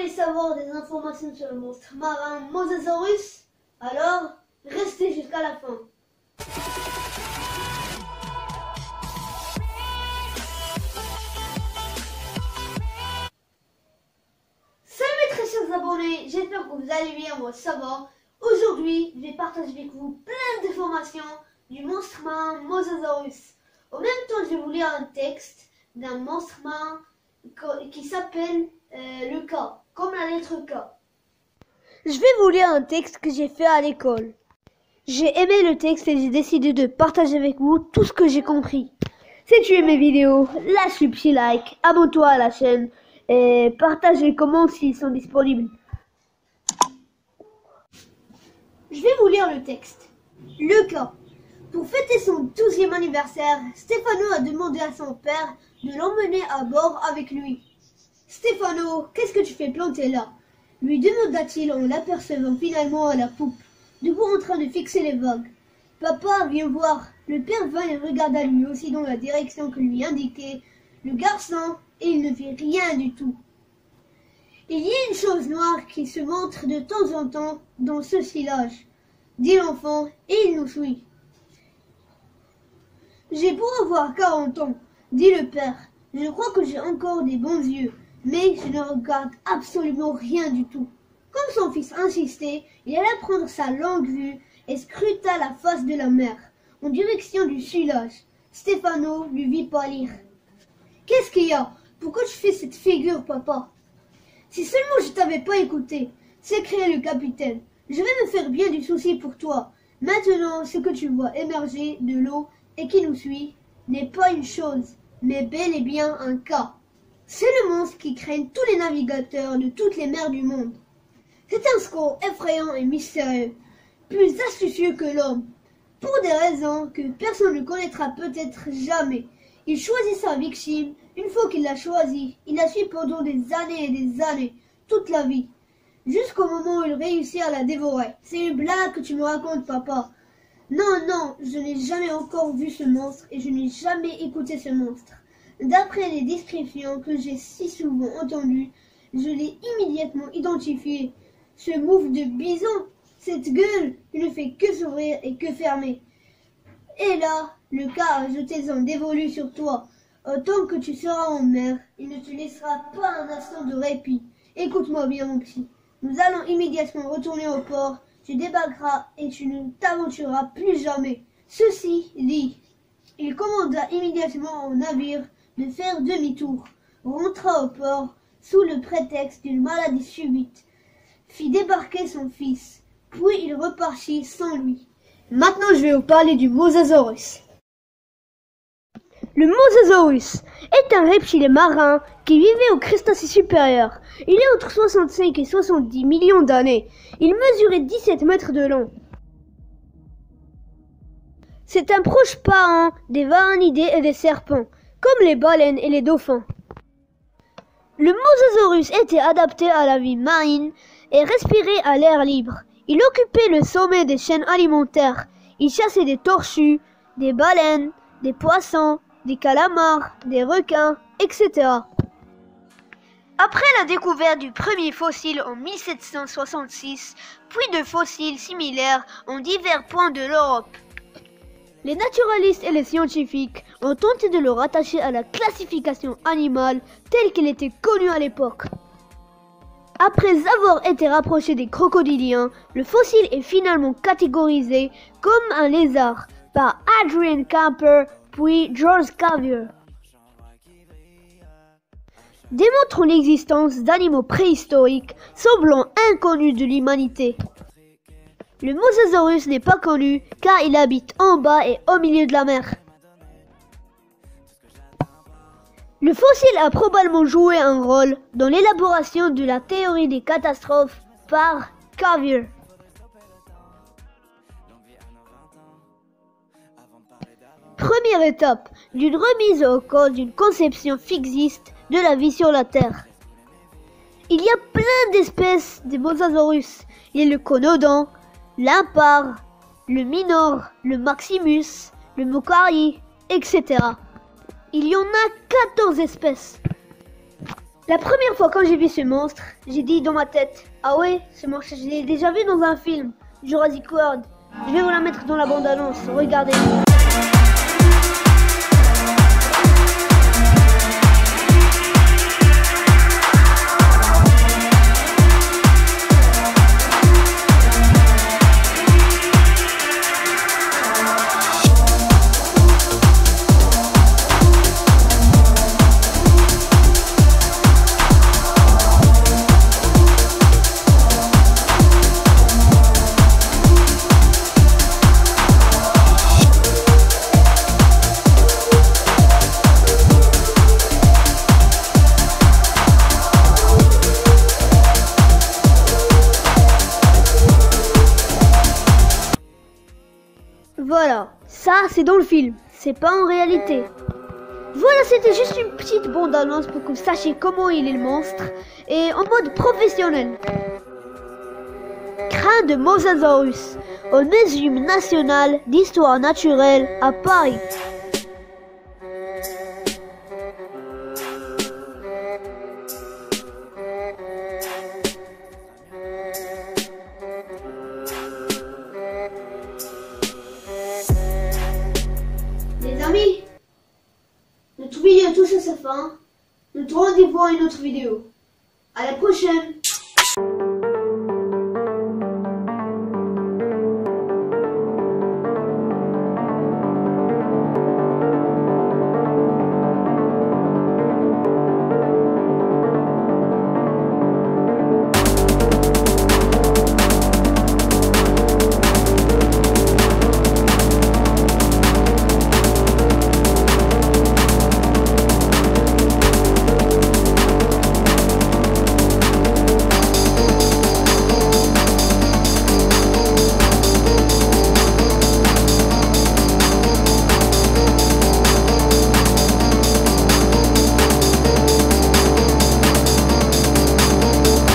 voulez savoir des informations sur le monstre marin Mosasaurus? Alors, restez jusqu'à la fin. Salut mes très chers abonnés, j'espère que vous allez bien, moi ça va. Aujourd'hui, je vais partager avec vous plein d'informations du monstre marin Mosasaurus. En même temps, je vais vous lire un texte d'un monstre marin qui s'appelle le K, comme la lettre K. Je vais vous lire un texte que j'ai fait à l'école. J'ai aimé le texte et j'ai décidé de partager avec vous tout ce que j'ai compris. Si tu aimes mes vidéos, lâche le petit like, abonne-toi à la chaîne et partage les commentaires s'ils sont disponibles. Je vais vous lire le texte. Le cas. Pour fêter son 12e anniversaire, Stefano a demandé à son père de l'emmener à bord avec lui. Stefano, qu'est-ce que tu fais planter là? Lui demanda-t-il en l'apercevant finalement à la poupe, debout en train de fixer les vagues. Papa, viens voir. Le père vint et regarda lui aussi dans la direction que lui indiquait le garçon et il ne vit rien du tout. Il y a une chose noire qui se montre de temps en temps dans ce silage, dit l'enfant, et il nous suit. J'ai beau avoir 40 ans, dit le père. Je crois que j'ai encore des bons yeux, mais je ne regarde absolument rien du tout. Comme son fils insistait, il alla prendre sa longue vue et scruta la face de la mer, en direction du silage. Stefano lui vit pâlir. « Qu'est-ce qu'il y a? Pourquoi tu fais cette figure, papa ?»« Si seulement je t'avais pas écouté, » s'écria le capitaine. « Je vais me faire bien du souci pour toi. Maintenant, ce que tu vois émerger de l'eau et qui nous suit n'est pas une chose, mais bel et bien un cas. C'est le monstre qui craignent tous les navigateurs de toutes les mers du monde. C'est un score effrayant et mystérieux, plus astucieux que l'homme, pour des raisons que personne ne connaîtra peut-être jamais. Il choisit sa victime, une fois qu'il l'a choisie, il la suit pendant des années et des années, toute la vie, jusqu'au moment où il réussit à la dévorer. C'est une blague que tu me racontes, papa. Non, non, je n'ai jamais encore vu ce monstre et je n'ai jamais écouté ce monstre. D'après les descriptions que j'ai si souvent entendues, je l'ai immédiatement identifié. Ce mouf de bison, cette gueule qui ne fait que s'ouvrir et que fermer. Et là, le cas a jeté son dévolu sur toi. Autant que tu seras en mer, il ne te laissera pas un instant de répit. Écoute-moi bien, mon petit. Nous allons immédiatement retourner au port. Tu débarqueras et tu ne t'aventureras plus jamais. Ceci dit, il commanda immédiatement au navire de faire demi-tour, rentra au port sous le prétexte d'une maladie subite, fit débarquer son fils, puis il repartit sans lui. Maintenant, je vais vous parler du Mosasaurus. Le Mosasaurus est un reptile marin qui vivait au Crétacé supérieur. Il est entre 65 et 70 millions d'années. Il mesurait 17 mètres de long. C'est un proche parent des varanidés et des serpents, comme les baleines et les dauphins. Le Mosasaurus était adapté à la vie marine et respirait à l'air libre. Il occupait le sommet des chaînes alimentaires. Il chassait des tortues, des baleines, des poissons, des calamars, des requins, etc. Après la découverte du premier fossile en 1766, puis de fossiles similaires en divers points de l'Europe, les naturalistes et les scientifiques ont tenté de le rattacher à la classification animale telle qu'elle était connue à l'époque. Après avoir été rapproché des crocodiliens, le fossile est finalement catégorisé comme un lézard par Adrian Camper puis George Cuvier, démontrant l'existence d'animaux préhistoriques semblant inconnus de l'humanité. Le Mosasaurus n'est pas connu car il habite en bas et au milieu de la mer. Le fossile a probablement joué un rôle dans l'élaboration de la théorie des catastrophes par Cuvier. Première étape d'une remise en cause d'une conception fixiste de la vie sur la Terre. Il y a plein d'espèces de Mosasaurus. Il y a le conodon, l'impar, le minor, le maximus, le mocari, etc. Il y en a 14 espèces. La première fois quand j'ai vu ce monstre, j'ai dit dans ma tête, ah ouais, ce monstre je l'ai déjà vu dans un film, Jurassic World. Je vais vous la mettre dans la bande-annonce, regardez. Voilà, ça c'est dans le film, c'est pas en réalité. Voilà, c'était juste une petite bande-annonce pour que vous sachiez comment il est le monstre, et en mode professionnel. Crâne de Mosasaurus, au Muséum national d'histoire naturelle à Paris. Les amis, notre vidéo touche à sa fin. Notre rendez-vous à une autre vidéo. À la prochaine!